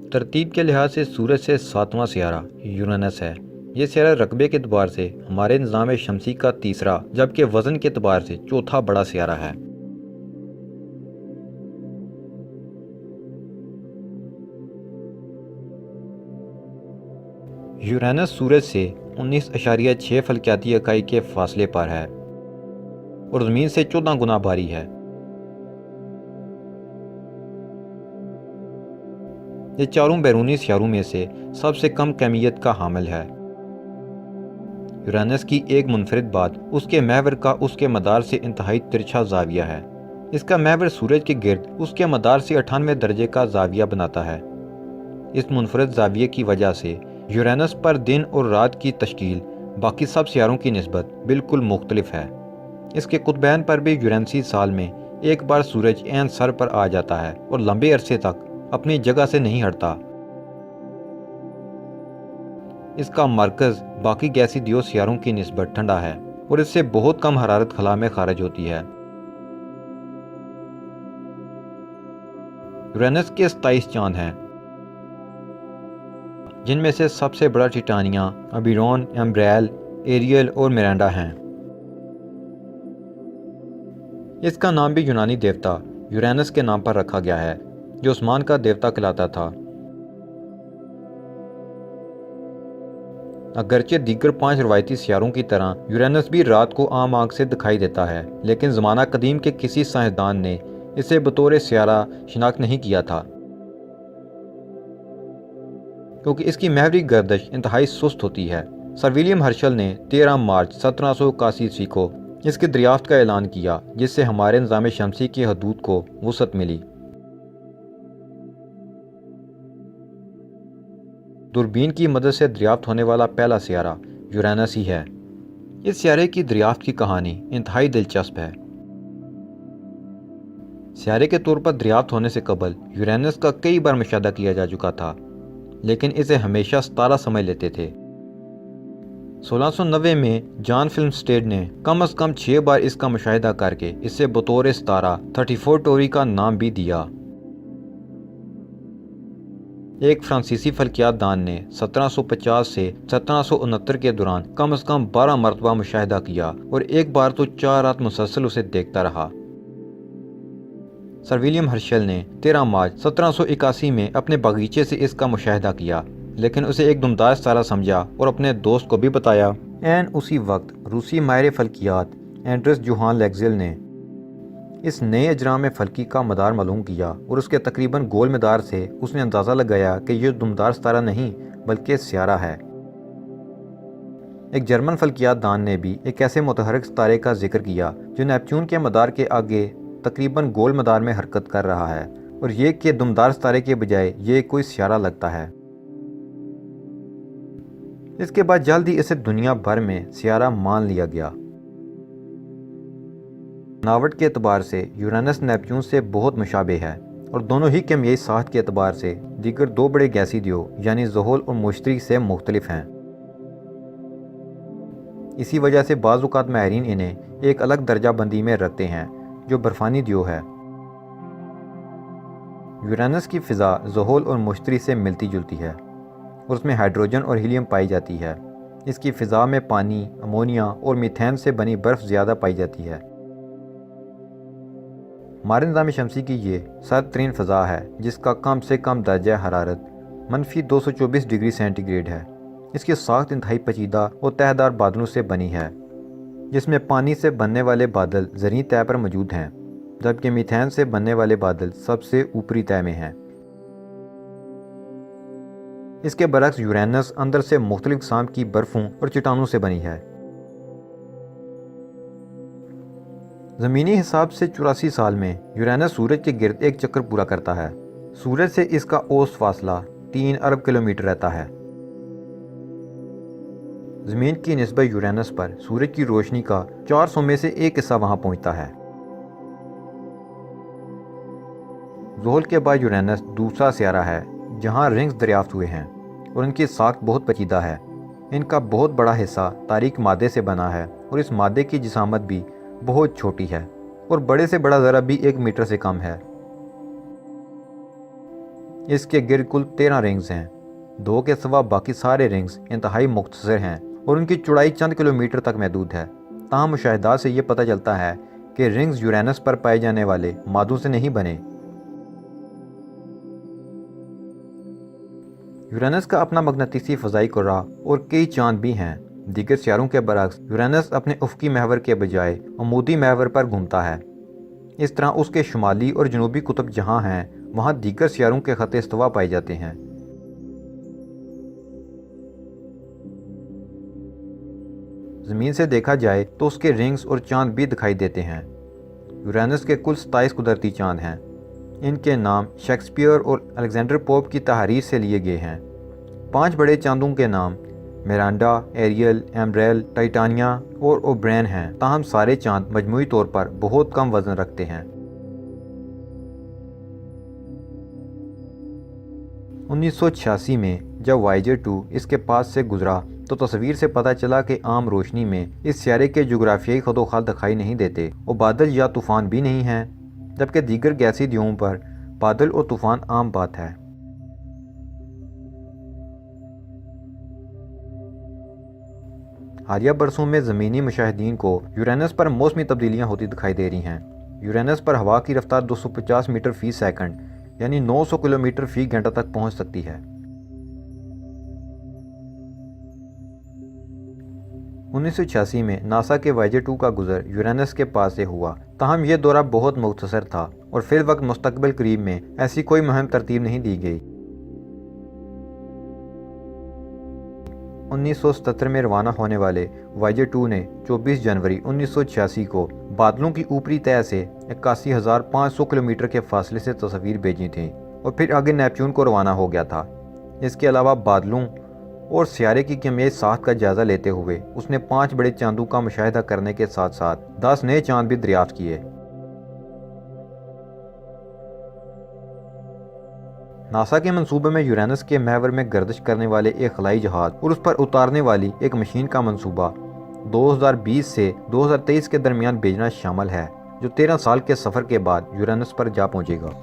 तरतीब के लिहाज से सूरज से सातवां सियारा यूरेनस है। ये सियारा रकबे के एतबार से हमारे निज़ाम शमसी का तीसरा जबकि वज़न के एतबार से चौथा बड़ा सियारा है। यूरेनस सूरज से 19.6 फल्कियाती इकाई के फासले पर है और ज़मीन से 14 गुना भारी है। ये चारों बैरूनी सियारों में से सबसे कम कमियत का हामिल है। यूरेनस की एक मुनफरिद बात उसके महवर का उसके मदार से इंतहाई तिरछा जाविया है। इसका महवर सूरज के गिर्द उसके मदार से 98 दर्जे का जाविया बनाता है। इस मुनफरिद जाविये की वजह से यूरेनस पर दिन और रात की तश्कील बाकी सब सियारों की निस्बत बिल्कुल मुख्तलिफ है। इसके कुतबैन पर भी यूरेनसी साल में एक बार सूरज ऐन सर पर आ जाता है और लंबे अरसे तक अपनी जगह से नहीं हटता। इसका मरकज़ बाकी गैसी दियो सियारों की निस्बत ठंडा है और इससे बहुत कम हरारत खला में खारिज होती है। यूरेनस के 27 चांद हैं, जिनमें से सबसे बड़ा टिटानिया, अबिरोन, एम्ब्रेल, एरियल और मिरांडा हैं। इसका नाम भी यूनानी देवता यूरेनस के नाम पर रखा गया है, जो आसमान का देवता कहलाता था। अगरचे दीगर 5 रवायती सियारों की तरह यूरेनस भी रात को आम आंख से दिखाई देता है, लेकिन ज़माना कदीम के किसी साइंसदान ने इसे बतौर सियारा शिनाख्त नहीं किया था, क्योंकि इसकी महवरी गर्दिश इंतहाई सुस्त होती है। सर विलियम हर्शल ने 13 मार्च 1781 ईस्वी को इसकी दरियाफ्त का ऐलान किया, जिससे हमारे निज़ाम शमसी की हदूद को वुसअत मिली। दूरबीन की मदद से दरियाफ्त होने वाला पहला सियारा यूरेनस ही है। इस सियारे की दरियाफ्त की कहानी इंतहाई दिलचस्प है। सियारे के तौर पर दरियाफ्त होने से कबल यूरेनस का कई बार मुशाहिदा किया जा चुका था, लेकिन इसे हमेशा सितारा समझ लेते थे। 1690 में जॉन फिल्मस्टेड ने कम से कम 6 बार इसका मुशाहिदा करके इसे बतौर सितारा 34 टोरी का नाम भी दिया। एक फ्रांसीसी फल्कियात दान ने 1750 से 1769 के दौरान कम से कम 12 मरतबा मुशाहिदा किया और एक बार तो 4 रात मुसलसल उसे देखता रहा। सर विलियम हर्शल ने 13 मार्च 1781 में अपने बगीचे से इसका मुशाहिदा किया, लेकिन उसे एक दुमदार सितारा समझा और अपने दोस्त को भी बताया। एन उसी वक्त रूसी माहिर फल्कियात एंड्रेस जोहान लेग्जेल ने इस नए अजराम में फल्की का मदार मालूम किया और उसके तकरीबन गोल मदार से उसने अंदाज़ा लगाया कि यह दुमदार सितारा नहीं बल्कि सियारा है। एक जर्मन फल्कियात दान ने भी एक ऐसे मुतहरक सितारे का जिक्र किया जो नेपच्यून के मदार के आगे तकरीबन गोल मदार में हरकत कर रहा है, और ये कि दुमदार सितारे के बजाय ये कोई सियारा लगता है। इसके बाद जल्द ही इसे दुनिया भर में सियारा मान लिया गया। बनावट के एतबार से यूरेनस नेपच्यून से बहुत मुशाबे है और दोनों ही केमियाई साख्त के एतबार से दीगर 2 बड़े गैसी दियो यानी ज़ोहल और मुश्तरी से मुख्तलिफ हैं। इसी वजह से बाज़ औक़ात माहिरीन इन्हें एक अलग दर्जा बंदी में रखते हैं, जो बर्फ़ानी दियो है। यूरेनस की फ़िज़ा ज़ोहल और मुश्तरी से मिलती जुलती है और उसमें हाइड्रोजन और हीलियम पाई जाती है। इसकी फ़िज़ा में पानी, अमोनिया और मीथेन से बनी बर्फ़ ज़्यादा पाई जाती है। हमारे निज़ाम शमसी की ये सर्द तरीन फ़ज़ा है, जिसका कम से कम दर्जा हरारत -224 डिग्री सेंटीग्रेड है। इसकी साख्त इंतहाई पेचीदा और तहदार बादलों से बनी है, जिसमें पानी से बनने वाले बादल ज़रीं तय पर मौजूद हैं, जबकि मीथेन से बनने वाले बादल सबसे ऊपरी तय में हैं। इसके बरक्स यूरेनस अंदर से मुख्तलिफ किस्म की बर्फ़ों और चट्टानों से बनी है। ज़मीनी हिसाब से 84 साल में यूरेनस सूरज के गिर्द एक चक्कर पूरा करता है। सूरज से इसका औसत फासला 3 अरब किलोमीटर रहता है। ज़मीन की निस्बत यूरेनस पर सूरज की रोशनी का 400 में से एक हिस्सा वहां पहुंचता है। ज़ोहल के बाद यूरेनस दूसरा सियारा है जहां रिंग्स दरियाफ्त हुए हैं और इनकी साख्त बहुत पेचीदा है। इनका बहुत बड़ा हिस्सा तारीक मादे से बना है और इस मादे की जिसामत भी बहुत छोटी है और बड़े से बड़ा ज़रा भी 1 मीटर से कम है। इसके गिर्द कुल 13 रिंग्स हैं। 2 के सिवा बाकी सारे रिंग्स इंतहाई मुख्तसर हैं और उनकी चौड़ाई चंद किलोमीटर तक महदूद है। ताहम मुशाहिदात से ये पता चलता है कि रिंग्स यूरेनस पर पाए जाने वाले मादों से नहीं बने। यूरेनस का अपना मगनतीसी फ़ज़ाई कुर्रा और कई चांद भी हैं। दीगर सियारों के बरक्स यूरेनस अपने उफ़क़ी महवर के बजाय अमूदी महवर पर घूमता है। इस तरह उसके शुमाली और जनूबी कुतुब जहाँ हैं वहाँ दीगर सियारों के ख़त इस्तिवा पाए जाते हैं। ज़मीन से देखा जाए तो उसके रिंग्स और चांद भी दिखाई देते हैं। यूरेनस के कुल 27 कुदरती चांद हैं। इनके नाम शेक्सपियर और अलेक्जेंडर पोप की तहरीर से लिए गए हैं। 5 बड़े चांदों के नाम मिरांडा, एरियल, एम्ब्रेल, टाइटानिया और ओब्रेन हैं। ताहम सारे चांद मजमूई तौर पर बहुत कम वजन रखते हैं। 1986 में जब वायेजर 2 इसके पास से गुजरा तो तस्वीर से पता चला कि आम रोशनी में इस सियारे के जोग्राफियाई खदोखाल दिखाई नहीं देते और बादल या तूफ़ान भी नहीं हैं, जबकि दीगर गैसी द्यों पर बादल और तूफ़ान आम बात है। हालिया बरसों में ज़मीनी मुशाहिदीन को यूरेनस पर मौसमी तब्दीलियाँ होती दिखाई दे रही हैं। यूरेनस पर हवा की रफ्तार 250 मीटर फ़ी सेकंड यानी 900 किलोमीटर फ़ी घंटा तक पहुँच सकती है। 1986 में नासा के वायेजर 2 का गुजर यूरेनस के पास से हुआ। ताहम यह दौरा बहुत मुख्तसर था और फिर वक्त मुस्तकबिल करीब में ऐसी कोई मुहिम तरतीब नहीं दी गई। 1977 में रवाना होने वाले वायेजर 2 ने 24 जनवरी 1986 को बादलों की ऊपरी तह से 81,500 किलोमीटर के फासले से तस्वीर भेजी थी और फिर आगे नेपच्यून को रवाना हो गया था। इसके अलावा बादलों और सियारे की किमियाई साख्त का जायज़ा लेते हुए उसने 5 बड़े चांदों का मुशाहिदा करने के साथ साथ 10 नए चांद भी दरियाफ्त किए। नासा के मंसूबे में यूरेनस के महवर में गर्दिश करने वाले एक खलाई जहाज और उस पर उतारने वाली एक मशीन का मंसूबा 2020 से 2023 के दरमियान भेजना शामिल है, जो 13 साल के सफ़र के बाद यूरेनस पर जा पहुंचेगा।